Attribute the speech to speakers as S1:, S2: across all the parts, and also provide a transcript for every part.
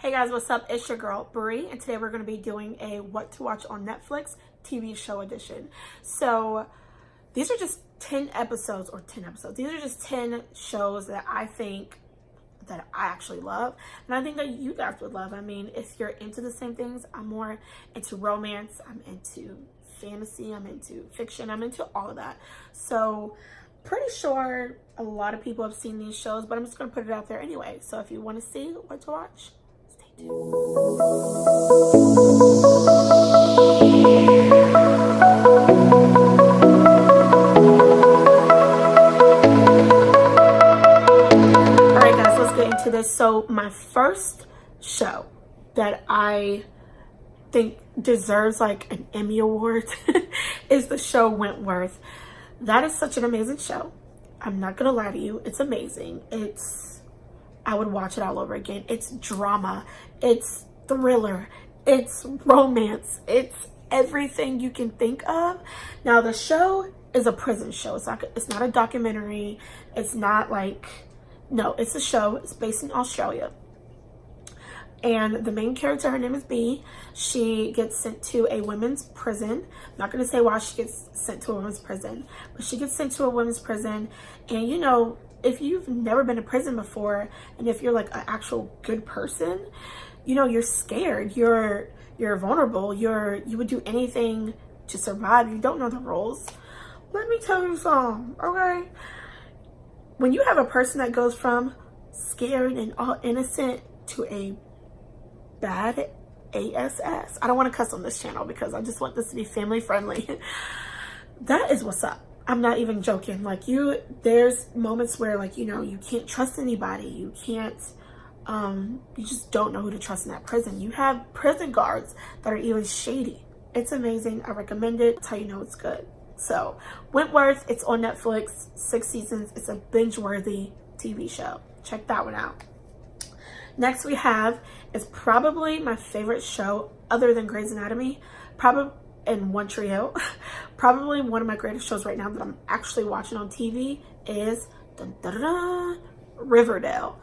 S1: Hey guys, what's up? It's your girl Brie, and today we're going to be doing a what to watch on Netflix TV show edition. So these are just 10 episodes. These are just 10 shows that I think that I actually love, and I think that you guys would love. I mean, if you're into the same things, I'm more into romance, I'm into fantasy, I'm into fiction, I'm into all of that. So pretty sure a lot of people have seen these shows, but I'm just going to put it out there anyway. So if you want to see what to watch, stay tuned. Alright guys, let's get into this. So my first show that I think deserves like an Emmy award is the show Wentworth. That is such an amazing show. I'm not gonna lie to you, it's amazing. I would watch it all over again. It's drama, it's thriller, it's romance, it's everything you can think of. Now the show is a prison show. It's not a documentary. It's not like, no, it's a show. It's based in Australia. And the main character, her name is B. She gets sent to a women's prison. I'm not going to say why she gets sent to a women's prison, but she gets sent to a women's prison. And you know, if you've never been to prison before, and if you're like an actual good person, you know, you're scared, you're vulnerable, you would do anything to survive. You don't know the rules. Let me tell you something, okay? When you have a person that goes from scared and all innocent to a bad ASS. I don't want to cuss on this channel because I just want this to be family friendly. That is what's up. I'm not even joking. Like there's moments where like, you know, you can't trust anybody. You can't, you just don't know who to trust in that prison. You have prison guards that are even shady. It's amazing. I recommend it. That's how you know it's good. So Wentworth, it's on Netflix, 6 seasons. It's a binge-worthy TV show. Check that one out. Next we have is probably my favorite show other than Grey's Anatomy, probably in One Tree Hill. Probably one of my greatest shows right now that I'm actually watching on TV is Riverdale.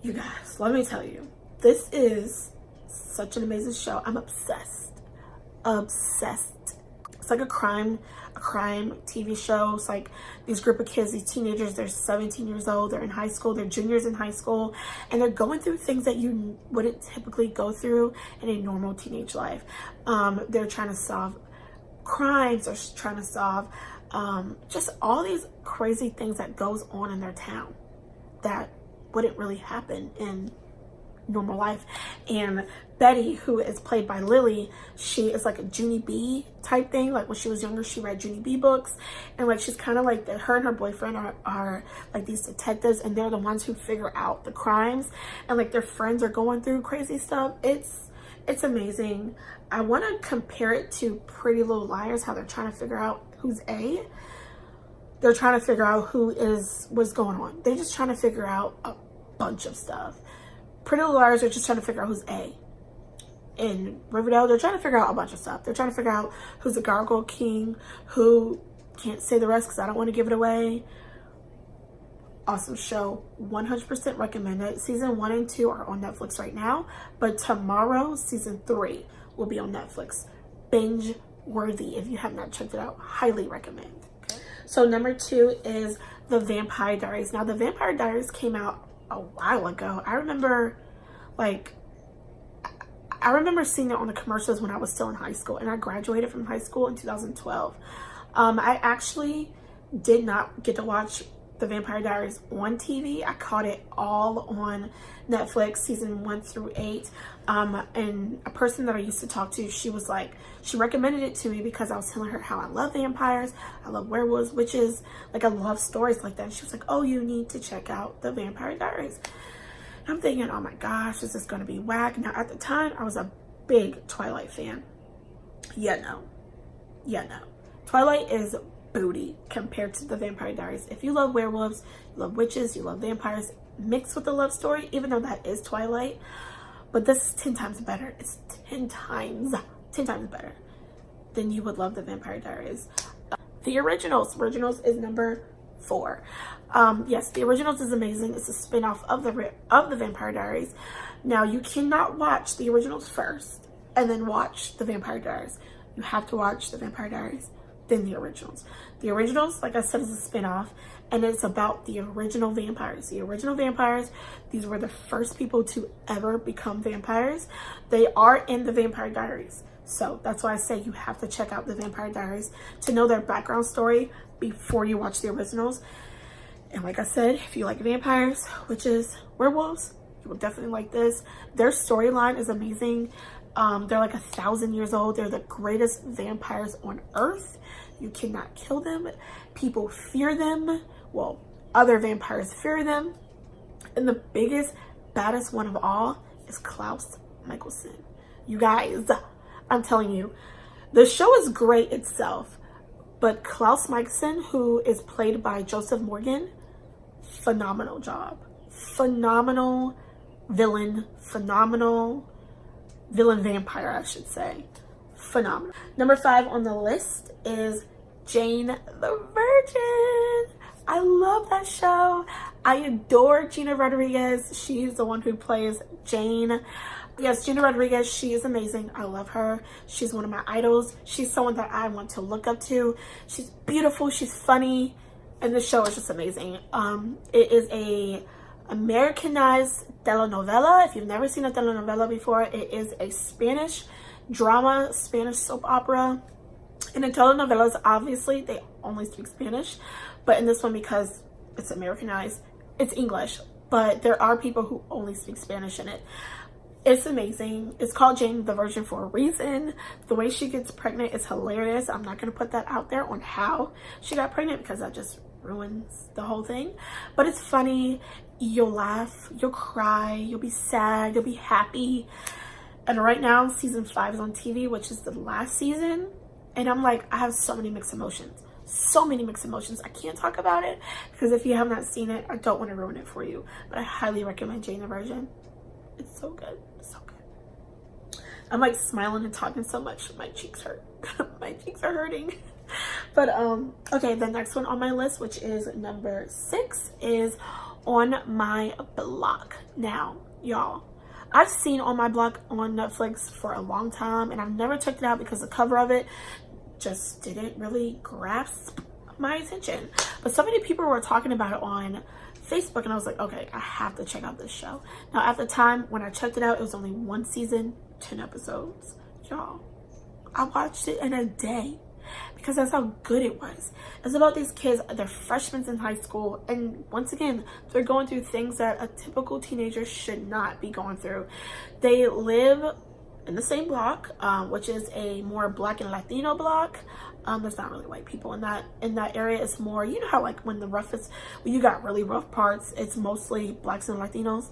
S1: You guys, let me tell you, this is such an amazing show. I'm obsessed. It's like a crime TV show. It's like these group of kids, these teenagers, they're 17 years old, they're in high school, they're juniors in high school, and they're going through things that you wouldn't typically go through in a normal teenage life. They're trying to solve crimes, or trying to solve just all these crazy things that goes on in their town that wouldn't really happen in normal life. And Betty, who is played by Lily, she is like a Junie B type thing. Like when she was younger, she read Junie B books, and like she's kind of like her and her boyfriend are like these detectives, and they're the ones who figure out the crimes, and like their friends are going through crazy stuff. It's amazing. I want to compare it to Pretty Little Liars, how they're trying to figure out who's A. They're trying to figure out what's going on. They're just trying to figure out a bunch of stuff. Pretty Little Liars are just trying to figure out who's A. In Riverdale, they're trying to figure out a bunch of stuff. They're trying to figure out who's the Gargoyle King, who, can't say the rest because I don't want to give it away. Awesome show. 100% recommend it. Season 1 and 2 are on Netflix right now, but tomorrow, season 3 will be on Netflix. Binge worthy. If you have not checked it out, highly recommend. Okay. So number 2 is The Vampire Diaries. Now, The Vampire Diaries came out a while ago. I remember seeing it on the commercials when I was still in high school, and I graduated from high school in 2012. I actually did not get to watch The Vampire Diaries on TV. I caught it all on Netflix, season 1 through 8. And a person that I used to talk to, she recommended it to me because I was telling her how I love vampires, I love werewolves, witches, like I love stories like that. And she was like, oh, you need to check out The Vampire Diaries. And I'm thinking, oh my gosh, is this going to be whack? Now at the time, I was a big Twilight fan. Yeah, no. Twilight is booty compared to The Vampire Diaries. If you love werewolves, you love witches, you love vampires, mixed with a love story, even though that is Twilight, but this is 10 times better. It's 10 times better than you would love The Vampire Diaries. The originals is number 4. Yes, the originals is amazing. It's a spin-off of the Vampire Diaries. Now, you cannot watch the originals first and then watch the Vampire Diaries. You have to watch the Vampire Diaries, then the originals. The originals, like I said, is a spin-off, and it's about the original vampires. The original vampires, these were the first people to ever become vampires. They are in the Vampire Diaries. So that's why I say you have to check out the Vampire Diaries to know their background story before you watch the originals. And like I said, if you like vampires, witches, werewolves, you will definitely like this. Their storyline is amazing. They're like 1,000 years old. They're the greatest vampires on earth. You cannot kill them. People fear them. Well, other vampires fear them. And the biggest, baddest one of all is Klaus Michelson. You guys, I'm telling you, the show is great itself, but Klaus Michelson, who is played by Joseph Morgan, phenomenal job. Phenomenal villain vampire, I should say. Phenomenal. Number 5 on the list is Jane the Virgin. I love that show. I adore Gina Rodriguez. She's the one who plays Jane. Yes, Gina Rodriguez, she is amazing. I love her. She's one of my idols. She's someone that I want to look up to. She's beautiful. She's funny. And the show is just amazing. It is a Americanized telenovela. If you've never seen a telenovela before, it is a Spanish drama, Spanish soap opera. In the telenovelas, obviously, they only speak Spanish. But in this one, because it's Americanized, it's English. But there are people who only speak Spanish in it. It's amazing. It's called Jane the Virgin for a reason. The way she gets pregnant is hilarious. I'm not going to put that out there on how she got pregnant because that just ruins the whole thing. But it's funny. You'll laugh. You'll cry. You'll be sad. You'll be happy. And right now, season 5 is on TV, which is the last season. And I'm like, I have so many mixed emotions. So many mixed emotions. I can't talk about it because if you have not seen it, I don't want to ruin it for you. But I highly recommend Jane the Virgin. It's so good. So good. I'm like smiling and talking so much. My cheeks hurt. My cheeks are hurting. But okay, the next one on my list, which is number 6, is On My Block. Now, y'all, I've seen On My Block on Netflix for a long time, and I've never checked it out because the cover of it just didn't really grasp my attention. But so many people were talking about it on Facebook, and I was like, okay, I have to check out this show. Now, at the time when I checked it out, it was only 1 season, 10 episodes. Y'all, I watched it in a day because that's how good it was. It's about these kids, they're freshmen in high school, and once again, they're going through things that a typical teenager should not be going through. They live in the same block, which is a more Black and Latino block. There's not really white people in that area. It's more, you know how like when you got really rough parts, it's mostly Blacks and Latinos.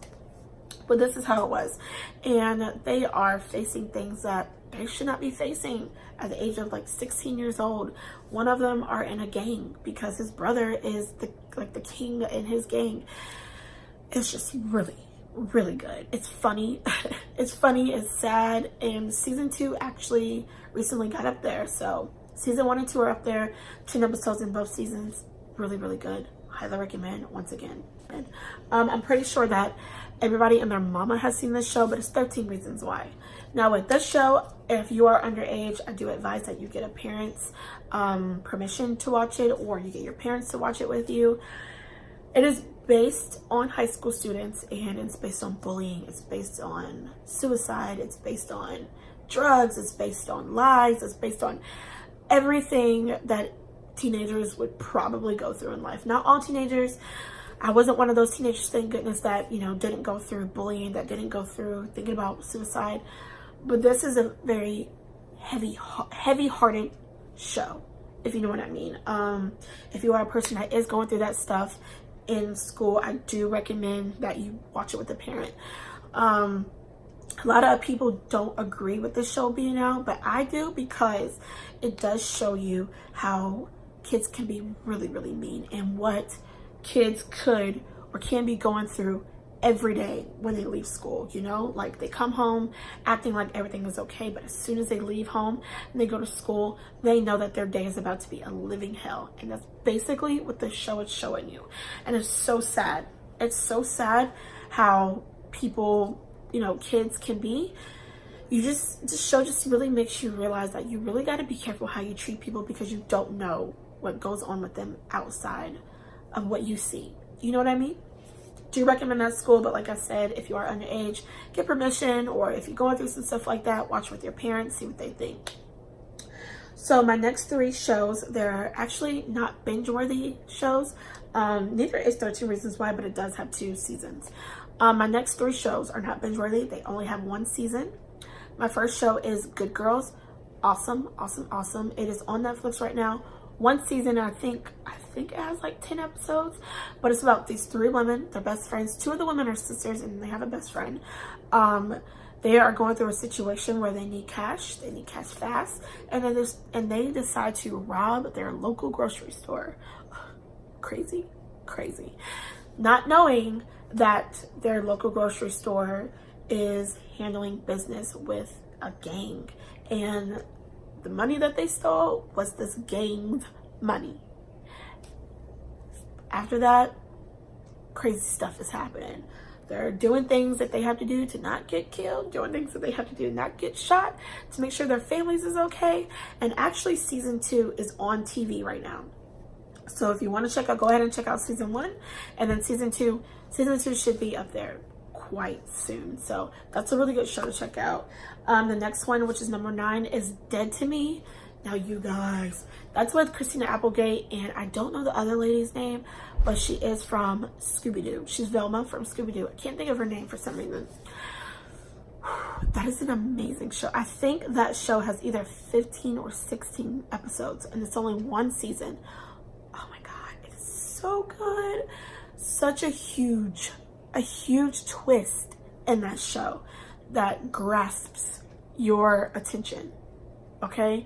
S1: But this is how it was. And they are facing things that they should not be facing at the age of like 16 years old. One of them are in a gang because his brother is the king in his gang. It's just really good. It's funny. It's funny, it's sad, and season 2 actually recently got up there. So season 1 and 2 are up there. 10 episodes in both seasons. Really good. Highly recommend once again. And I'm pretty sure that everybody and their mama has seen this show, but it's 13 Reasons Why. Now with this show, if you are underage, I do advise that you get a parent's permission to watch it, or you get your parents to watch it with you. It is based on high school students, and it's based on bullying. It's based on suicide. It's based on drugs. It's based on lies. It's based on everything that teenagers would probably go through in life. Not all teenagers. I wasn't one of those teenagers, thank goodness, that, you know, didn't go through bullying, that didn't go through thinking about suicide. But this is a very heavy-hearted show, if you know what I mean. If you are a person that is going through that stuff in school, I do recommend that you watch it with a parent. A lot of people don't agree with this show being out, but I do, because it does show you how kids can be really mean, and what kids could or can be going through every day when they leave school, you know, like they come home acting like everything is okay, but as soon as they leave home and they go to school, they know that their day is about to be a living hell. And that's basically what this show is showing you. And it's so sad. It's so sad how people, you know, kids can be. This show just really makes you realize that you really got to be careful how you treat people, because you don't know what goes on with them outside of what you see. You know what I mean? Do recommend that school, but like I said, if you are underage, get permission, or if you're going through some stuff like that, watch with your parents, see what they think. So my next 3 shows, they're actually not binge-worthy shows. Neither is 13 Reasons Why, but it does have 2 seasons. My next 3 shows are not binge-worthy. They only have 1 season. My first show is Good Girls. Awesome, awesome, awesome. It is on Netflix right now. 1 season, I think it has like 10 episodes, but it's about these 3 women. They're best friends. 2 of the women are sisters, and they have a best friend. They are going through a situation where they need cash. They need cash fast, and they decide to rob their local grocery store. Crazy, crazy. Not knowing that their local grocery store is handling business with a gang, and the money that they stole was this gang's money. After that, crazy stuff is happening. They're doing things that they have to do to not get killed, doing things that they have to do to not get shot, to make sure their families is okay. And actually, season 2 is on TV right now. So if you want to check out, go ahead and check out season 1, and then season 2 should be up there quite soon. So that's a really good show to check out. The next one, which is number 9, is Dead to Me. Now, you guys, that's with Christina Applegate, and I don't know the other lady's name, but she is from Scooby-Doo. She's Velma from Scooby-Doo. I can't think of her name for some reason. That is an amazing show. I think that show has either 15 or 16 episodes, and it's only 1 season. Oh my God, it's so good. Such a huge twist in that show that grasps your attention. Okay?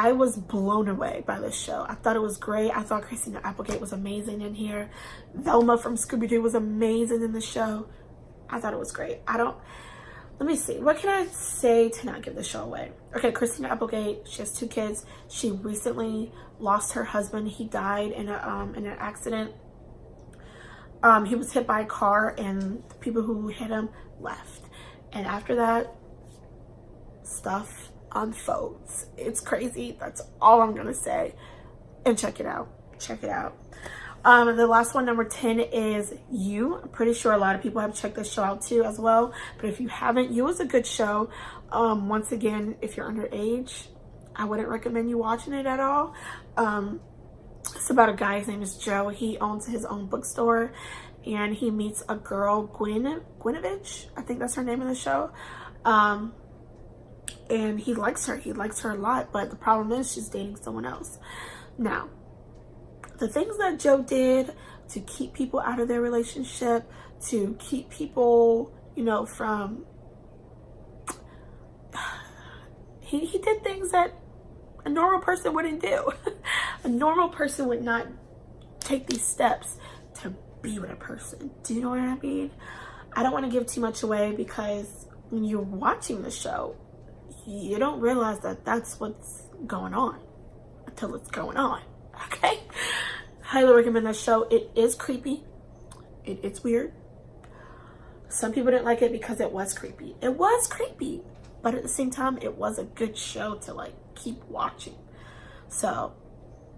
S1: I was blown away by this show. I thought it was great. I thought Christina Applegate was amazing in here. Velma from Scooby-Doo was amazing in the show. I thought it was great. Let me see. What can I say to not give the show away? Okay, Christina Applegate, she has 2 kids. She recently lost her husband. He died in an accident. He was hit by a car, and the people who hit him left. And after that, stuff unfolds. It's crazy. That's all I'm gonna say. And check it out. Check it out. The last one, number 10, is You. I'm pretty sure a lot of people have checked this show out too as well. But if you haven't, You is a good show. Once again, if you're underage, I wouldn't recommend you watching it at all. It's about a guy. His name is Joe. He owns his own bookstore, and he meets a girl, Gwinovich. I think that's her name in the show. And he likes her. He likes her a lot, but the problem is she's dating someone else. Now, the things that Joe did to keep people out of their relationship, to keep people, you know, from... He did things that a normal person wouldn't do. A normal person would not take these steps to be with a person. Do you know what I mean? I don't want to give too much away, because when you're watching the show, you don't realize that that's what's going on until it's going on. Okay? Highly recommend that show. It is creepy. It's weird. Some people didn't like it because it was creepy. It was creepy, but at the same time, it was a good show to like keep watching. So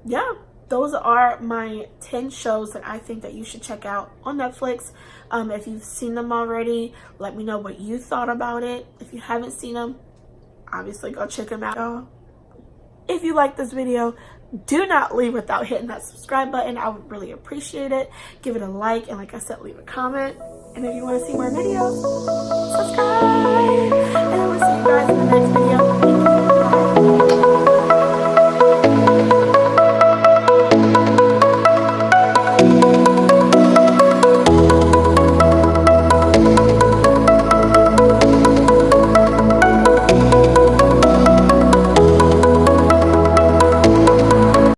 S1: yeah, those are my 10 shows that I think that you should check out on Netflix. If you've seen them already, let me know what you thought about it. If you haven't seen them, obviously go check them out. If you like this video, do not leave without hitting that subscribe button. I would really appreciate it. Give it a like, and like I said, leave a comment. And if you want to see more videos, subscribe.